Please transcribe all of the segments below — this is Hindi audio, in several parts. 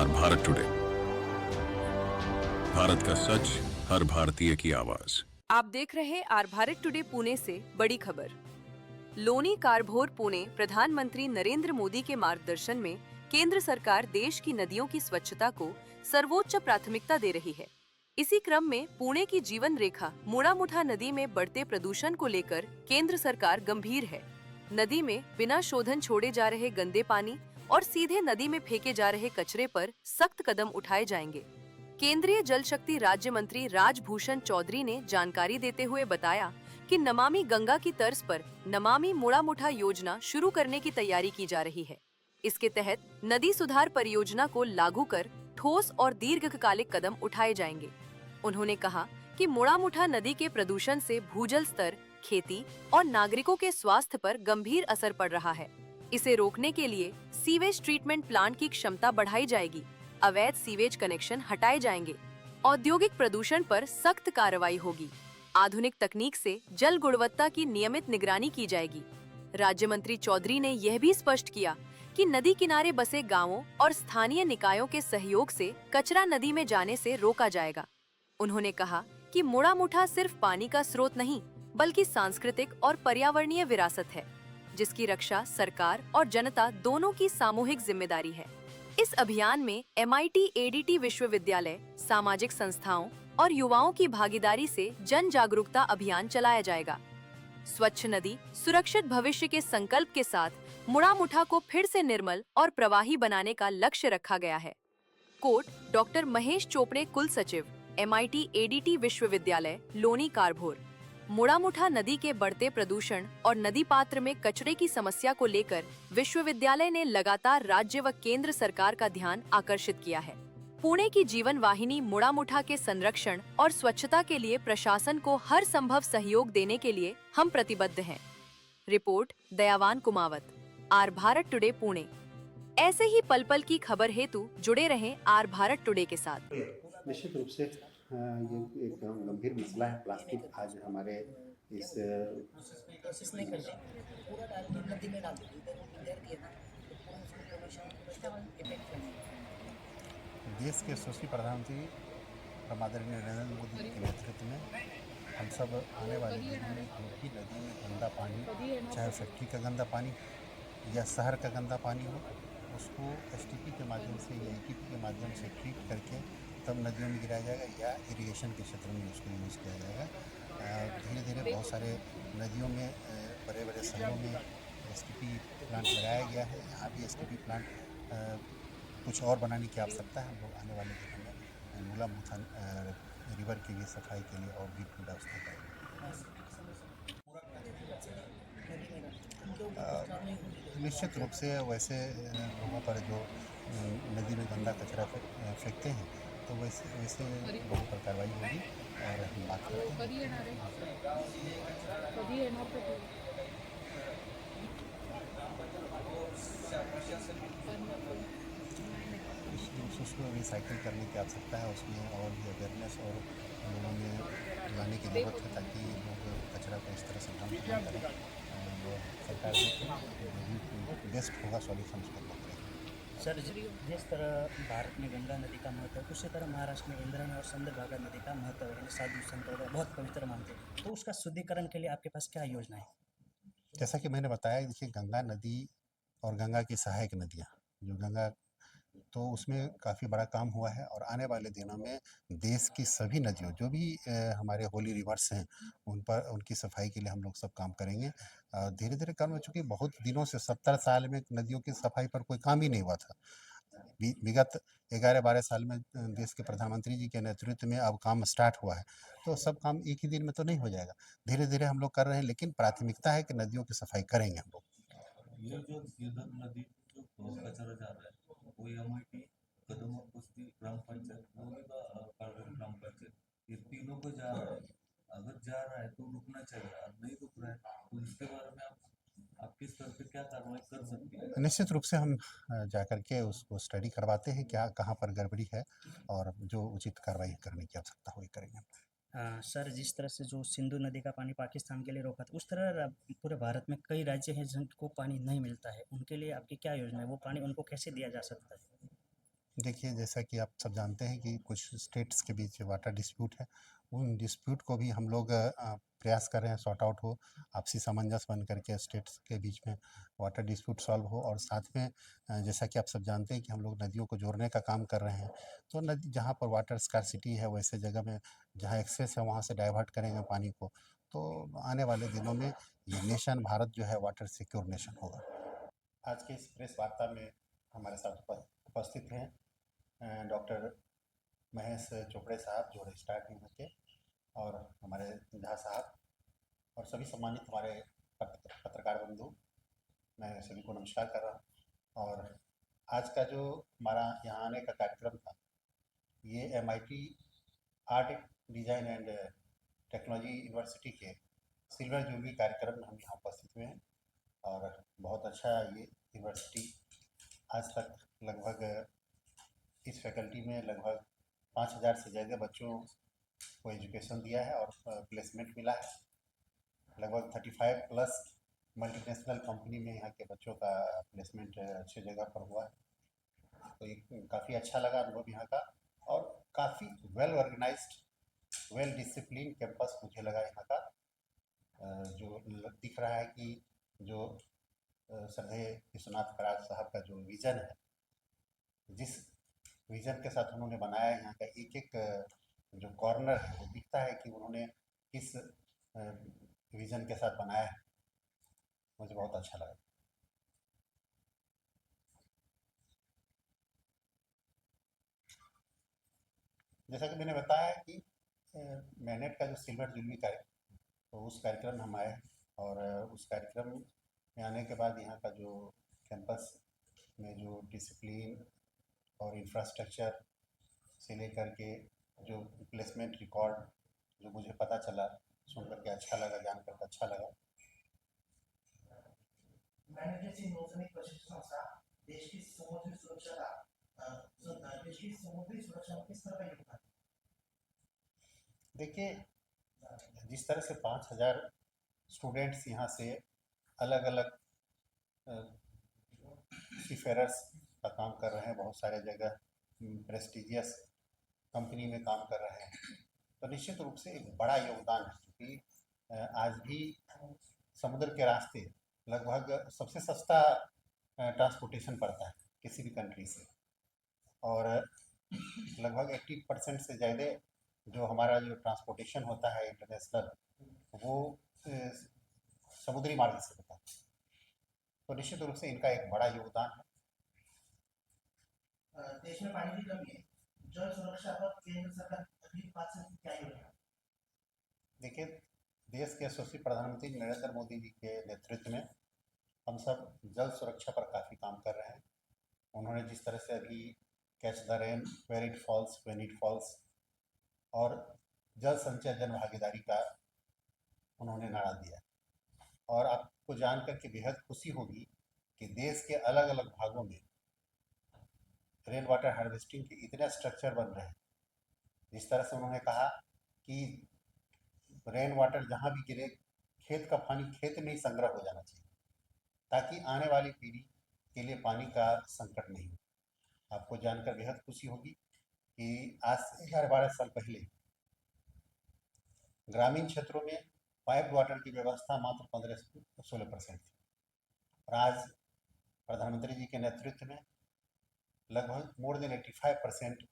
और भारत टुडे, भारत का सच, हर भारतीय की आवाज। आप देख रहे आर भारत टुडे पुणे से बड़ी खबर। लोनी कारभोर पुणे प्रधानमंत्री नरेंद्र मोदी के मार्गदर्शन में केंद्र सरकार देश की नदियों की स्वच्छता को सर्वोच्च प्राथमिकता दे रही है। इसी क्रम में पुणे की जीवन रेखा मुड़ामुठा नदी में बढ़ते प्रदूषण को लेकर केंद्र सरकार गंभीर है। नदी में बिना शोधन छोड़े जा रहे गंदे पानी और सीधे नदी में फेंके जा रहे कचरे पर सख्त कदम उठाए जाएंगे। केंद्रीय जल शक्ति राज्य मंत्री राजभूषण चौधरी ने जानकारी देते हुए बताया कि नमामि गंगा की तर्ज पर नमामि मुड़ामुठा योजना शुरू करने की तैयारी की जा रही है। इसके तहत नदी सुधार परियोजना को लागू कर ठोस और दीर्घकालिक कदम उठाए जाएंगे। उन्होंने कहा कि मुड़ामुठा नदी के प्रदूषण से भूजल स्तर, खेती और नागरिकों के स्वास्थ्य पर गंभीर असर पड़ रहा है। इसे रोकने के लिए सीवेज ट्रीटमेंट प्लांट की क्षमता बढ़ाई जाएगी, अवैध सीवेज कनेक्शन हटाए जाएंगे, औद्योगिक प्रदूषण पर सख्त कार्रवाई होगी, आधुनिक तकनीक से जल गुणवत्ता की नियमित निगरानी की जाएगी। राज्य मंत्री चौधरी ने यह भी स्पष्ट किया कि नदी किनारे बसे गांवों और स्थानीय निकायों के सहयोग से कचरा नदी में जाने से रोका जाएगा। उन्होंने कहा कि मुड़ामुठा सिर्फ पानी का स्रोत नहीं, बल्कि सांस्कृतिक और पर्यावरणीय विरासत है, जिसकी रक्षा सरकार और जनता दोनों की सामूहिक जिम्मेदारी है। इस अभियान में MIT ADT विश्वविद्यालय, सामाजिक संस्थाओं और युवाओं की भागीदारी से जन जागरूकता अभियान चलाया जाएगा। स्वच्छ नदी, सुरक्षित भविष्य के संकल्प के साथ मुड़ामुठा को फिर से निर्मल और प्रवाही बनाने का लक्ष्य रखा गया है। कोट डॉक्टर महेश चोपड़े, कुल सचिव, MIT ADT विश्वविद्यालय, लोनी कारभोर। मुड़ामुठा नदी के बढ़ते प्रदूषण और नदी पात्र में कचरे की समस्या को लेकर विश्वविद्यालय ने लगातार राज्य व केंद्र सरकार का ध्यान आकर्षित किया है। पुणे की जीवन वाहिनी मुड़ामुठा के संरक्षण और स्वच्छता के लिए प्रशासन को हर संभव सहयोग देने के लिए हम प्रतिबद्ध हैं। Report Dayawan Kumawat, R Bharat Today Pune. ऐसे ही पल पल की खबर हेतु जुड़े रहें आर भारत टुडे के साथ। निश्चित रूप से ये एक गंभीर मसला है। प्लास्टिक आज हमारे इस प्रोसेस नहीं करते, पूरा डाल के नदी में डाल देते, इधर वो इधर दिया ना, तो पूरा उसमें पोल्यूशन पूरा इफेक्ट करना। देश के यशस्वी प्रधानमंत्री आदरणीय नरेंद्र मोदी के नेतृत्व में हम सब आने वाले दिनों में जो भी नदी में गंदा पानी, चाहे फैक्ट्री का गंदा पानी या शहर का गंदा पानी हो, उसको STP के माध्यम से या ATP के माध्यम से ट्रीट करके तब नदियों में गिराया जाएगा या इरिगेशन के क्षेत्र में उसको यूज़ किया जाएगा। धीरे धीरे बहुत सारे नदियों में, बड़े बड़े शहरों में STP प्लांट लगाया गया है। यहाँ भी STP प्लांट कुछ और बनाने की आवश्यकता है। हम लोग आने वाले दिनों में मुड़ामुठा रिवर की भी सफाई के लिए और भी व्यवस्था करेंगे। निश्चित रूप से वैसे लोगों पर जो नदी में गंदा कचरा फेंकते हैं, तो वैसे लोगों पर कार्रवाई होगी और हम बात करते हैं। उसको रिसाइकिल करने की आवश्यकता है, उसमें और भी अवेयरनेस और लोगों में लाने की ज़रूरत है ताकि लोग कचरा को इस तरह से डंप न करें। और सरकार जो बेस्ट होगा सॉल्यूशन उसको पकड़ेगी। सर, जिस तरह भारत में गंगा नदी का महत्व है, उसी तरह महाराष्ट्र में इंद्रायणी और चंद्रभागा नदी का महत्व है। साधु संत बहुत पवित्र मानते हैं, तो उसका शुद्धिकरण के लिए आपके पास क्या योजना है? जैसा कि मैंने बताया, देखिए गंगा नदी और गंगा की सहायक नदियाँ, जो गंगा, तो उसमें काफ़ी बड़ा काम हुआ है और आने वाले दिनों में देश की सभी नदियों, जो भी हमारे होली रिवर्स हैं, उन पर उनकी सफाई के लिए हम लोग सब काम करेंगे। धीरे धीरे काम हो, चूँकि बहुत दिनों से 70 साल में नदियों की सफाई पर कोई काम ही नहीं हुआ था। विगत 11-12 साल में देश के प्रधानमंत्री जी के नेतृत्व में अब काम स्टार्ट हुआ है, तो सब काम एक ही दिन में तो नहीं हो जाएगा। धीरे धीरे हम लोग कर रहे हैं, लेकिन प्राथमिकता है कि नदियों की सफाई करेंगे हम लोग। ये जो इधर नदी जो कचरा जा रहा है, वो MIT, कदम कुश्ती, ग्राम पंचायत, वो कालगढ़ ग्राम पंचायत, ये तीनों को जा रहा है। अगर जा रहा है तो रुकना चाहिए, और नहीं रुक रहा है तो इसके बारे में आप किस तरह से क्या कार्रवाई कर सकती है? निश्चित रूप से हम जाकर के उसको स्टडी करवाते हैं, क्या कहाँ पर गड़बड़ी है, और जो उचित कार्रवाई करने की आवश्यकता हुई करेंगे। सर, जिस तरह से जो सिंधु नदी का पानी पाकिस्तान के लिए रोका था, उस तरह पूरे भारत में कई राज्य हैं जिनको पानी नहीं मिलता है, उनके लिए आपकी क्या योजना है? वो पानी उनको कैसे दिया जा सकता है? देखिए, जैसा कि आप सब जानते हैं कि कुछ स्टेट्स के बीच वाटर डिस्प्यूट है। उन डिस्प्यूट को भी हम लोग प्रयास कर रहे हैं सॉर्ट आउट हो, आपसी सामंजस्य बन करके स्टेट्स के बीच में वाटर डिस्प्यूट सॉल्व हो। और साथ में जैसा कि आप सब जानते हैं कि हम लोग नदियों को जोड़ने का काम कर रहे हैं। तो नदी जहाँ पर वाटर स्कार्सिटी है, वैसे जगह में जहाँ एक्सेस है, वहाँ से डाइवर्ट करेंगे पानी को। तो आने वाले दिनों में ये नेशन भारत जो है वाटर सिक्योर नेशन होगा। आज की इस प्रेस वार्ता में हमारे साथ उपस्थित हैं डॉक्टर महेश चोपड़े साहब, जो रजिस्ट्रार हैं यहाँ के, और हमारे झा साहब, और सभी सम्मानित हमारे पत्रकार बंधु। मैं सभी को नमस्कार कर रहा हूँ। और आज का जो हमारा यहाँ आने का कार्यक्रम था, ये MIT art design and technology university के सिल्वर जुबली कार्यक्रम में हम यहाँ उपस्थित हुए हैं। और बहुत अच्छा ये यूनिवर्सिटी आज तक लगभग इस फैकल्टी में लगभग 5000 से ज़्यादा बच्चों को एजुकेशन दिया है और प्लेसमेंट मिला है। लगभग 35 प्लस मल्टीनेशनल कंपनी में यहाँ के बच्चों का प्लेसमेंट अच्छी जगह पर हुआ है। तो ये काफ़ी अच्छा लगा अनुभव यहाँ का, और काफ़ी well organised, well discipline campus मुझे लगा यहाँ का। जो दिख रहा है कि जो श्रद्धेय विश्वनाथ कराज साहब का जो विज़न है, जिस विज़न के साथ उन्होंने बनाया है यहाँ का एक एक जो कॉर्नर है, वो दिखता है कि उन्होंने किस विज़न के साथ बनाया है। मुझे बहुत अच्छा लगा। जैसा कि मैंने बताया कि मैनेट का जो सिल्वर जुबली कार्यक्रम, तो उस कार्यक्रम में हम आए, और उस कार्यक्रम में आने के बाद यहाँ का जो कैंपस में जो डिसिप्लिन और इंफ्रास्ट्रक्चर से लेकर के जो प्लेसमेंट रिकॉर्ड जो मुझे पता चला, सुन करके अच्छा लगा, जान करके अच्छा लगा। मैंने जैसी नौसैनिक प्रशिक्षण संस्था देश की समुद्री सुरक्षा का देश की समुद्री सुरक्षा में किस तरह का योगदान? देखिए, जिस तरह से 5000 स्टूडेंट्स यहाँ से अलग अलग सीफेरर्स का काम कर रहे हैं, बहुत सारे जगह प्रेस्टिजियस कंपनी में काम कर रहे हैं, तो निश्चित रूप से एक बड़ा योगदान है। क्योंकि आज भी समुद्र के रास्ते लगभग सबसे सस्ता ट्रांसपोर्टेशन पड़ता है किसी भी कंट्री से, और लगभग 80% से ज़्यादा जो हमारा जो ट्रांसपोर्टेशन होता है इंटरनेशनल, वो समुद्री मार्ग से होता है। तो निश्चित रूप से इनका एक बड़ा योगदान है। देश में पानी की कमी है, जल सुरक्षा पर केंद्र सरकार अगली 5 साल की क्या योजना? देखिए, देश के यशस्वी प्रधानमंत्री नरेंद्र मोदी जी के नेतृत्व में हम सब जल सुरक्षा पर काफ़ी काम कर रहे हैं। उन्होंने जिस तरह से अभी catch the rain where it falls when it falls और जल संचय जन भागीदारी का उन्होंने नारा दिया, और आपको जान करके बेहद खुशी होगी कि देश के अलग अलग भागों में रेन वाटर हार्वेस्टिंग के इतने स्ट्रक्चर बन रहे हैं। जिस तरह से उन्होंने कहा कि रेन वाटर जहाँ भी गिरे, खेत का पानी खेत में ही संग्रह हो जाना चाहिए, ताकि आने वाली पीढ़ी के लिए पानी का संकट नहीं हो। आपको जानकर बेहद खुशी होगी कि आज से 11-12 साल पहले ग्रामीण क्षेत्रों में पाइप वाटर की व्यवस्था मात्र 15-16% थी, और आज प्रधानमंत्री जी के नेतृत्व में लगभग मोर देन 85%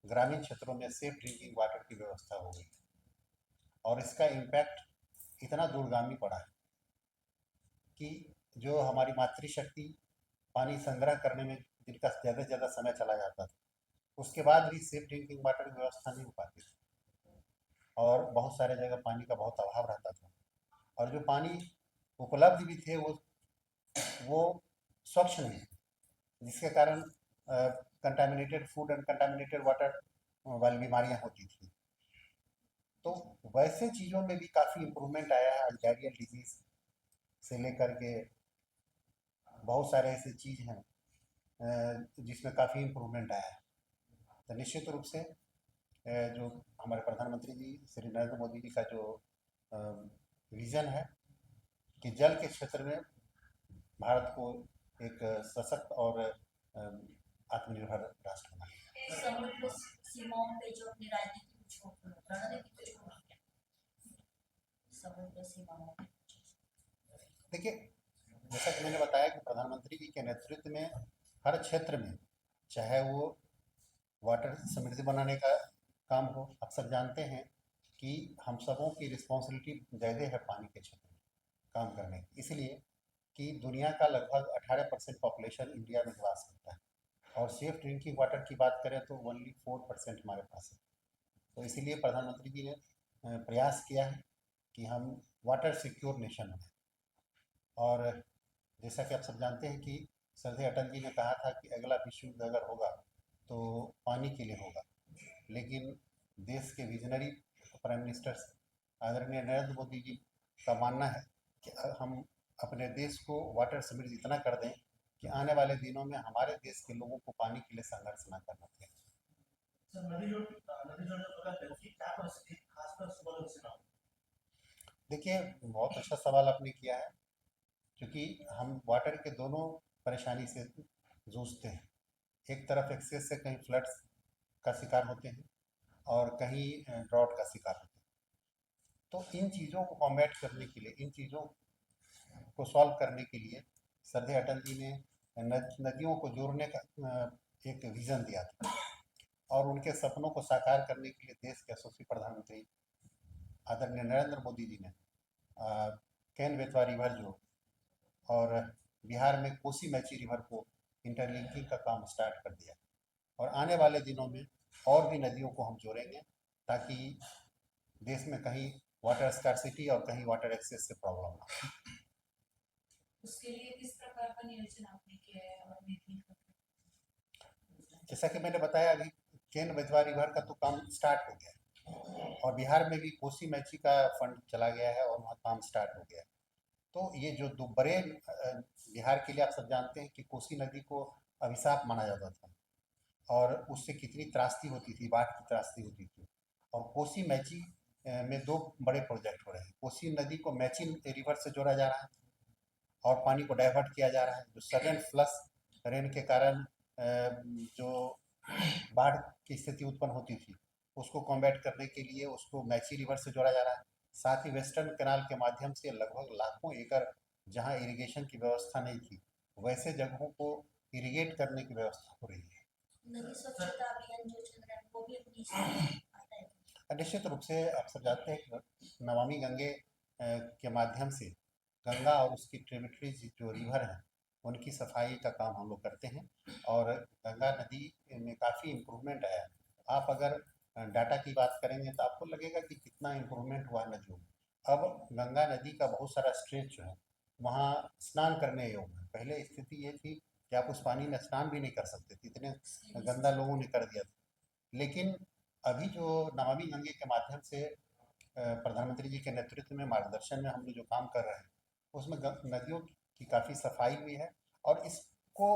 ग्रामीण क्षेत्रों में सेफ ड्रिंकिंग वाटर की व्यवस्था हो गई, और इसका इम्पैक्ट इतना दूरगामी पड़ा है कि जो हमारी मातृशक्ति पानी संग्रह करने में जिनका ज़्यादा से ज़्यादा समय चला जाता था, उसके बाद भी सेफ ड्रिंकिंग वाटर की व्यवस्था नहीं हो पाती थी, और बहुत सारे जगह पानी का बहुत अभाव रहता था, और जो पानी उपलब्ध भी थे वो स्वच्छ नहीं, जिसके कारण contaminated food and contaminated water वाली बीमारियां होती थी। तो वैसे चीज़ों में भी काफ़ी इम्प्रूवमेंट आया है। आज डायरियल डिजीज़ से लेकर के बहुत सारे ऐसे चीज़ हैं जिसमें काफ़ी इम्प्रूवमेंट आया है। तो निश्चित रूप से जो हमारे प्रधानमंत्री जी श्री नरेंद्र मोदी जी का जो विज़न है कि जल के क्षेत्र में भारत को एक सशक्त और आत्मनिर्भर राष्ट्र बनाएगा। समुद्र सीमाओं पे जो अपनी राजनीति को छोड़ रणनीति को छोड़ के समुद्र सीमाओं पे देखिए, जैसा कि मैंने बताया कि प्रधानमंत्री जी के नेतृत्व में हर क्षेत्र में, चाहे वो वाटर समृद्धि बनाने का काम हो, आप सब जानते हैं कि हम सबों की रिस्पॉन्सिबिलिटी ज़्यादा है पानी के क्षेत्र में काम करने की, इसलिए कि दुनिया का लगभग 18% पॉपुलेशन इंडिया में निवास करता है और सेफ ड्रिंकिंग वाटर की बात करें तो ओनली 4% हमारे पास है। तो इसीलिए प्रधानमंत्री जी ने प्रयास किया है कि हम वाटर सिक्योर नेशन बने। और जैसा कि आप सब जानते हैं कि सरदार अटल जी ने कहा था कि अगला विश्व युद्ध अगर होगा तो पानी के लिए होगा, लेकिन देश के विजनरी प्राइम मिनिस्टर आदरणीय नरेंद्र मोदी जी का मानना है कि हम अपने देश को वाटर समृद्ध इतना कर दें कि आने वाले दिनों में हमारे देश के लोगों को पानी के लिए संघर्ष न करना पड़े। सर नदी जोड़ प्रकल्प है उसकी क्या परिस्थिति खासकर सुबह से ना देखिए, बहुत अच्छा सवाल आपने किया है, क्योंकि हम वाटर के दोनों परेशानी से जूझते हैं। एक तरफ एक्सेस से कहीं फ्लड्स का शिकार होते हैं और कहीं ड्रॉट का शिकार होते हैं। तो इन चीज़ों को कॉम्बैट करने के लिए, इन चीज़ों को सॉल्व करने के लिए सरदार अटल जी ने नदियों को जोड़ने का एक विज़न दिया था और उनके सपनों को साकार करने के लिए देश के यशस्वी प्रधानमंत्री आदरणीय नरेंद्र मोदी जी ने केन बेतवा रिवर जो और बिहार में कोसी मैची रिवर को इंटरलिंकिंग का काम स्टार्ट कर दिया और आने वाले दिनों में और भी नदियों को हम जोड़ेंगे ताकि देश में कहीं वाटर स्कार्सिटी और कहीं वाटर एक्सेस से प्रॉब्लम ना हो। उसके लिए किस प्रकार का नियोजन आपने किया है और नीति जैसा कि मैंने बताया, अभी केन बेतवा रिवर का तो काम स्टार्ट हो गया और बिहार में भी कोसी मैची का फंड चला गया है और वहाँ काम स्टार्ट हो गया। तो ये जो दो बड़े बिहार के लिए आप सब जानते हैं कि कोसी नदी को अभिशाप माना जाता था और उससे कितनी त्रासदी होती थी, बाढ़ की त्रासदी होती थी। और कोसी मैची में दो बड़े प्रोजेक्ट हो रहे हैं। कोसी नदी को मैची रिवर से जोड़ा जा रहा है और पानी को डाइवर्ट किया जा रहा है। जो सडन फ्लश रेन के कारण जो बाढ़ की स्थिति उत्पन्न होती थी उसको कॉम्बैट करने के लिए उसको मैची रिवर से जोड़ा जा रहा है। साथ ही वेस्टर्न कैनाल के माध्यम से लगभग लाखों एकड़ जहां इरिगेशन की व्यवस्था नहीं थी वैसे जगहों को इरिगेट करने की व्यवस्था हो रही है। नदी स्वच्छता अभियान जो चल रहा है वो भी अपनी इसमें आता है। निश्चित रूप से आप सब जानते हैं कि नमामि गंगे के माध्यम से गंगा और उसकी ट्रिब्यूटरीज जो रिवर हैं उनकी सफाई का काम हम लोग करते हैं और गंगा नदी में काफ़ी इम्प्रूवमेंट आया है। आप अगर डाटा की बात करेंगे तो आपको लगेगा कि कितना इम्प्रूवमेंट हुआ नदियों में। अब गंगा नदी का बहुत सारा स्ट्रेच जो है वहाँ स्नान करने योग्य है। पहले स्थिति ये थी कि आप उस पानी में स्नान भी नहीं कर सकते थे, इतने गंदा लोगों ने कर दिया था। लेकिन अभी जो नमामि गंगे के माध्यम से प्रधानमंत्री जी के नेतृत्व में मार्गदर्शन में हम लोग जो काम कर रहे हैं उसमें नदियों की काफ़ी सफाई हुई है और इसको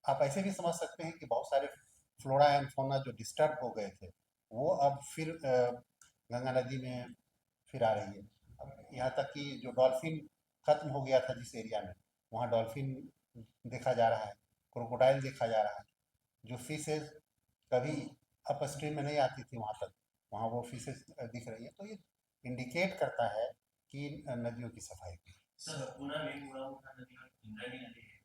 आप ऐसे भी समझ सकते हैं कि बहुत सारे फ्लोरा एंड फौना जो डिस्टर्ब हो गए थे वो अब फिर गंगा नदी में फिर आ रही है। अब यहाँ तक कि जो डॉल्फिन खत्म हो गया था जिस एरिया में वहाँ डॉल्फिन देखा जा रहा है, क्रोकोडाइल देखा जा रहा है। जो फिशेज कभी अप स्ट्रीम में नहीं आती थी वहाँ तक, वहाँ वो फिशेज दिख रही है। तो ये इंडिकेट करता है कि नदियों की सफाई की। सर पुणे में मुड़ा नदी में इंद्रायणी नदी है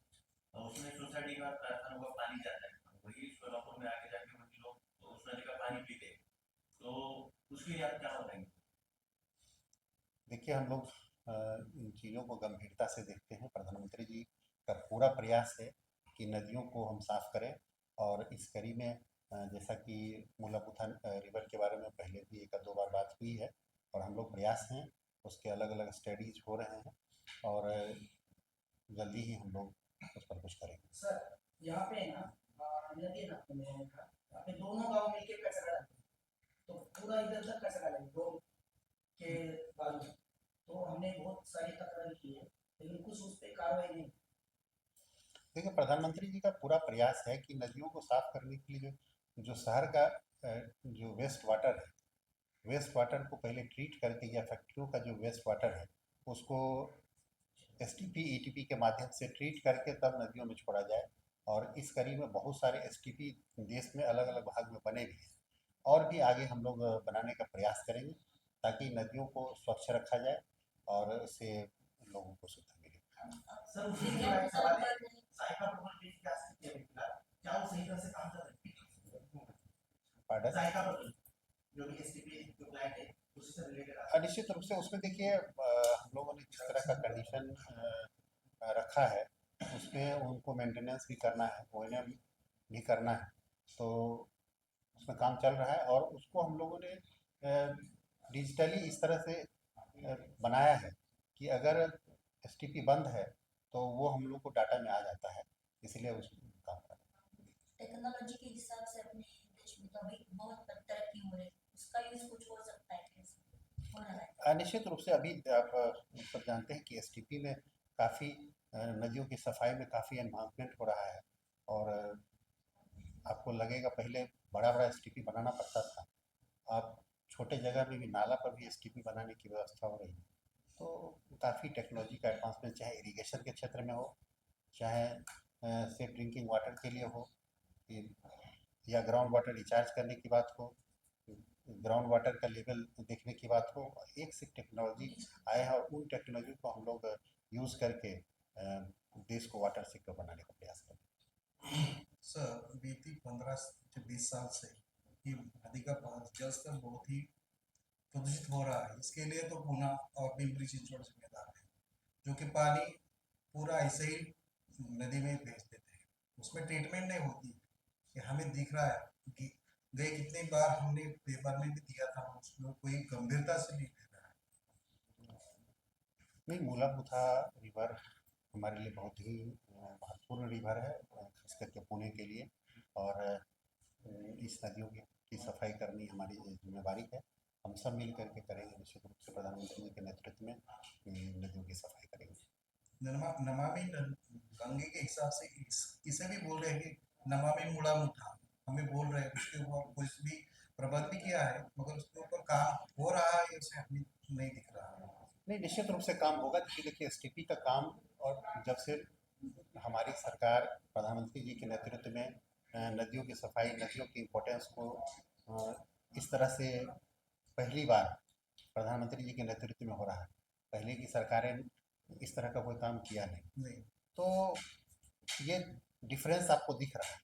और उसमें सोसाइटी का कारखानों का पानी जाता है, वही सोलापुर में आके जाके वही लोग उस नदी का पानी पीते हैं, तो उसके लिए आप क्या बताएंगे? देखिए, हम लोग इन चीज़ों को गंभीरता से देखते हैं। प्रधानमंत्री जी का पूरा प्रयास है कि नदियों को हम साफ करें और इस कड़ी में जैसा कि मुलापुथन रिवर के बारे में पहले भी एक दो बार बात हुई है और हम लोग प्रयास हैं, उसके अलग अलग स्टडीज हो रहे हैं और जल्दी ही हम लोग उस पर कुछ करेंगे। सर यहाँ पे ना नदी ना मैंने कहा यहाँ पे दोनों गांव मिलके कचरा डालते हैं तो पूरा इधर तक कचरा डाले दो के बाद तो हमने बहुत सारी तकरार की है लेकिन कुछ उस पर कार्रवाई नहीं। देखिए, प्रधानमंत्री जी का पूरा प्रयास है कि नदियों को साफ करने के लिए जो शहर का जो वेस्ट वाटर है, वेस्ट वाटर को पहले ट्रीट करके या फैक्ट्रियों का जो वेस्ट वाटर है उसको STP ETP के माध्यम से ट्रीट करके तब नदियों में छोड़ा जाए। और इस कड़ी में बहुत सारे एसटीपी देश में अलग अलग भाग में बने भी हैं, और भी आगे हम लोग बनाने का प्रयास करेंगे ताकि नदियों को स्वच्छ रखा जाए और इससे लोगों को सुविधा मिले। सर उसी के बाद सवाल है जायका प्रकल्प की क्या स्थिति है फिलहाल, क्या वो सही तरह से काम कर रहे हैं? पार्डन? जायका प्रकल्प जो भी एसटीपी जो प्लांट है उसी से रिलेटेड निश्चित रूप से उसमें देखिए हम लोगों ने जिस तरह का कंडीशन रखा है उसमें उनको मेंटेनेंस भी करना है, ओएनएम भी करना है, तो उसमें काम चल रहा है और उसको हम लोगों ने डिजिटली इस तरह से बनाया है कि अगर एसटीपी बंद है तो वो हम लोग को डाटा में आ जाता है, इसलिए उसमें काम कर रहा है। टेक्नोलॉजी के हिसाब से अपने देश में तो अभी बहुत तरक्की हो रही है, उसका यूज कुछ हो सकता है कैसे हो रहा है? निश्चित रूप से अभी आप सब जानते हैं कि एसटीपी में काफ़ी नदियों की सफाई में काफ़ी एनहांसमेंट हो रहा है और आपको लगेगा पहले बड़ा बड़ा एसटीपी बनाना पड़ता था, अब छोटे जगह में भी नाला पर भी एसटीपी बनाने की व्यवस्था हो रही है, तो काफ़ी टेक्नोलॉजी का एडवांसमेंट चाहे इरिगेशन के क्षेत्र में हो, चाहे सेफ ड्रिंकिंग वाटर के लिए हो, या ग्राउंड वाटर रिचार्ज करने की बात हो, ग्राउंड वाटर का लेवल देखने की बात हो, एक से टेक्नोलॉजी आए हैं और उन टेक्नोलॉजी को हम लोग यूज़ करके देश को वाटर सिक्योर बनाने का प्रयास करें। सर बीती 15 से 20 साल से ये नदी का जल स्तर बहुत ही प्रदूषित हो रहा है। इसके लिए तो पूना और पिंपरी चिंचवड़ जिम्मेदार है, जो कि पानी पूरा ऐसे ही नदी में भेज देते हैं, उसमें ट्रीटमेंट नहीं होती। ये हमें दिख रहा है कि गए कितनी बार हमने पेपर में भी दिया था, उसमें कोई गंभीरता से नहीं ले रहा है। नहीं, मूलाबुथा रिवर हमारे लिए बहुत ही महत्वपूर्ण रिवर है, खास करके पुणे के लिए, और इस नदियों की सफाई करनी हमारी जिम्मेवारी है। हम सब मिल करके करेंगे, निश्चित रूप से प्रधानमंत्री जी के नेतृत्व में नदियों की सफाई करेंगे। नमामि गंगे के हिसाब से इसे भी बोल रहे हैं कि नमामि मूलामुठा हमें बोल रहे हैं, उसके ऊपर कुछ भी प्रबंध भी किया है, मगर उसके ऊपर काम हो रहा है उसे हमें नहीं दिख रहा है। नहीं, निश्चित रूप से काम होगा, क्योंकि देखिए एसटीपी का काम, और जब से हमारी सरकार प्रधानमंत्री जी के नेतृत्व में नदियों की सफाई, नदियों की इम्पोर्टेंस को इस तरह से पहली बार प्रधानमंत्री जी के नेतृत्व में हो रहा है, पहले की सरकारें इस तरह का कोई काम किया नहीं, तो ये डिफरेंस आपको दिख रहा है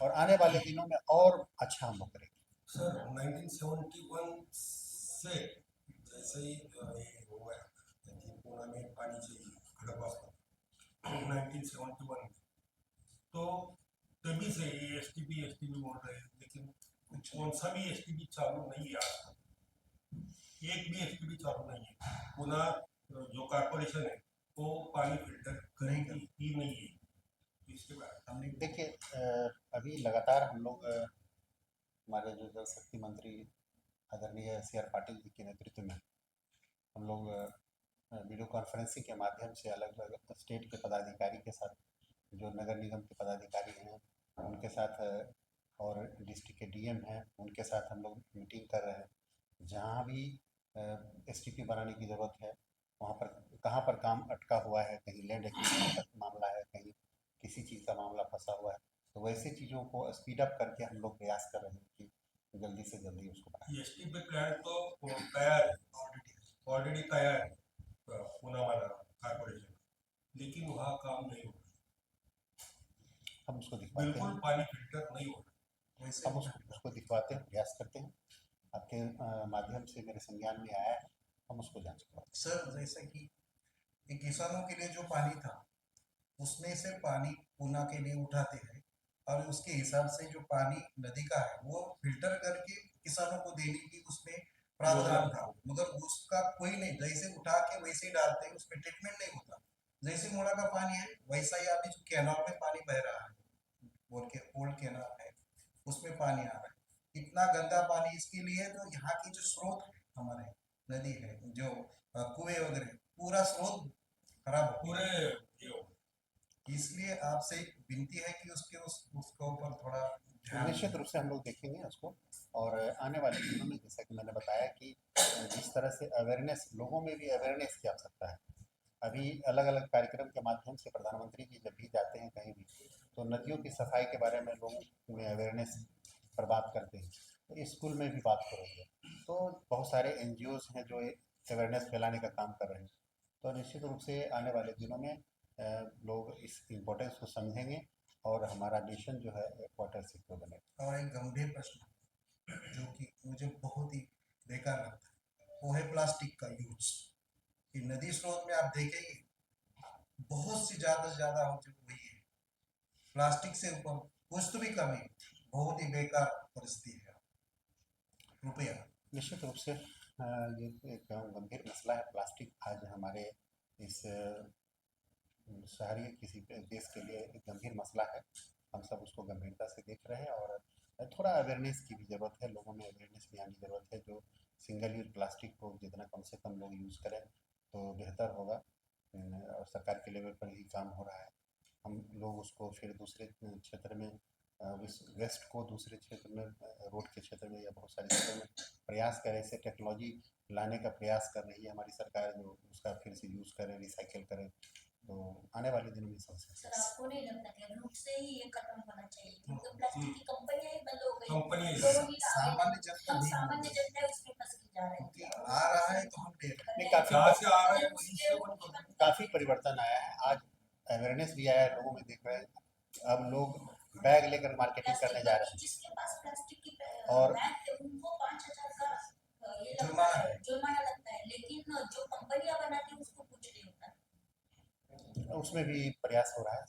और आने वाले दिनों में और अच्छा हम लोग करेंगे। सर 1971 से जैसे ही ये हो गया पुणे में पानी चाहिए खड़कवासला 1971 तो तभी से ये एसटीपी बोल रहे हैं, लेकिन कौन सा भी एसटीपी चालू नहीं है आज तक, एक भी एसटीपी चालू नहीं है। पुणे जो कॉर्पोरेशन है वो पानी फिल्टर करेगी ही नहीं है। इसके बाद हमने देखिए अभी लगातार हम लोग हमारे जो जल शक्ति मंत्री आदरणीय CR पाटिल जी के नेतृत्व में हम लोग वीडियो कॉन्फ्रेंसिंग के माध्यम से अलग अलग स्टेट के पदाधिकारी के साथ, जो नगर निगम के पदाधिकारी हैं उनके साथ, और डिस्ट्रिक्ट के डीएम हैं उनके साथ हम लोग मीटिंग कर रहे हैं। जहाँ भी एसटीपी बनाने की ज़रूरत है वहाँ पर कहाँ पर काम अटका हुआ है, कहीं लैंड एक्विजिशन का मामला है, कहीं किसी चीज़ का मामला फंसा हुआ है, तो वैसे चीज़ों को स्पीड अप करके हम लोग प्रयास कर रहे हैं कि जल्दी से जल्दी उसको बनाएं। एसटीपी प्लांट तो तैयार है, ऑलरेडी तैयार है पुणे वाला कॉर्पोरेशन, लेकिन वहाँ काम नहीं हो रहा, हम उसको दिखवाते बिल्कुल हैं, पानी फिल्टर नहीं हो रहा। वैसे हम उसको दिखवाते हैं, प्रयास करते हैं, आपके माध्यम से मेरे संज्ञान में आया है, हम उसको जांच करवाते हैं। सर जैसे कि किसानों के लिए जो पानी था उसमें से पानी पुणे के लिए उठाते हैं और उसके हिसाब से जो पानी नदी का है वो फिल्टर करके किसानों को देने की उसमें प्रावधान था, मगर उसका कोई नहीं, जैसे उठा के वैसे ही डालते हैं, उसमें ट्रीटमेंट नहीं होता। जैसे मोड़ा का पानी है वैसा ही अभी जो कैनाल में पानी बह रहा है, बोल के ओल्ड कैनाल है उसमें पानी आ रहा है, इतना गंदा पानी। इसके लिए तो यहाँ की जो स्रोत हमारे नदी है, जो कुएं वगैरह, पूरा स्रोत खराब हो पूरे इसलिए आपसे विनती है कि उसके ऊपर थोड़ा निश्चित रूप से हम लोग देखेंगे उसको, और आने वाले दिनों में जैसा कि मैंने बताया कि जिस तरह से अवेयरनेस, लोगों में भी अवेयरनेस की आवश्यकता है। अभी अलग अलग कार्यक्रम के माध्यम से प्रधानमंत्री जी जब भी जाते हैं कहीं भी, तो नदियों की सफाई के बारे में लोगों में अवेयरनेस पर बात करते हैं। तो स्कूल में भी बात करेंगे, तो बहुत सारे एनजीओज हैं जो अवेयरनेस फैलाने का काम कर रहे हैं। तो निश्चित रूप से आने वाले दिनों में लोग इस इम्पोर्टेंस को समझेंगे और हमारा नेशन जो है वाटर सिक्योर बनेगा। और एक गंभीर प्रश्न जो कि मुझे बहुत ही बेकार लगता है वो है प्लास्टिक का यूज। कि नदी स्रोत में आप देखेंगे बहुत सी ज़्यादा से ज़्यादा हो चुकी हुई है, प्लास्टिक से ऊपर कुछ तो भी कमी, बहुत ही बेकार परिस्थिति है। रुपया निश्चित रूप से ये एक गंभीर मसला है। प्लास्टिक आज हमारे इस शहरी किसी देश के लिए एक गंभीर मसला है। हम सब उसको गंभीरता से देख रहे हैं और थोड़ा अवेयरनेस की भी ज़रूरत है, लोगों में अवेयरनेस भी आनी ज़रूरत है। जो सिंगल यूज प्लास्टिक को जितना कम से कम लोग यूज़ करें तो बेहतर होगा, और सरकार के लेवल पर ही काम हो रहा है। हम लोग उसको फिर दूसरे क्षेत्र में वेस्ट को दूसरे क्षेत्र में, रोड के क्षेत्र में या बहुत सारे क्षेत्रों में प्रयास करें। ऐसे टेक्नोलॉजी लाने का प्रयास कर रही है हमारी सरकार, जो उसका फिर से यूज़ करें, रिसाइकिल करें, तो आने वाले दिनों में समस्या। सर आपको नहीं लगता कि रूट से ही ये खत्म होना चाहिए, क्योंकि प्लास्टिक की कंपनियां ही बंद हो गई, कंपनी लोग ही सामान्य जनता हम नहीं सामान्य जनता है उसमें फंस के जा रहे क्योंकि हैं। आ रहा है तो हम दे रहे हैं। नहीं, जहाँ से आ रहे हैं वहीं से काफ़ी परिवर्तन आया है। आज अवेयरनेस भी आया है, लोगों में देख रहे हैं। अब लोग बैग लेकर मार्केटिंग करने जा रहे हैं। जिसके पास प्लास्टिक की और बैग है उनको 5,000 का ये लगता जुर्माना है, है। जुर्माना लगता है, लेकिन जो कंपनियां बनाती है उसको कुछ नहीं होता। उसमें भी प्रयास हो रहा है।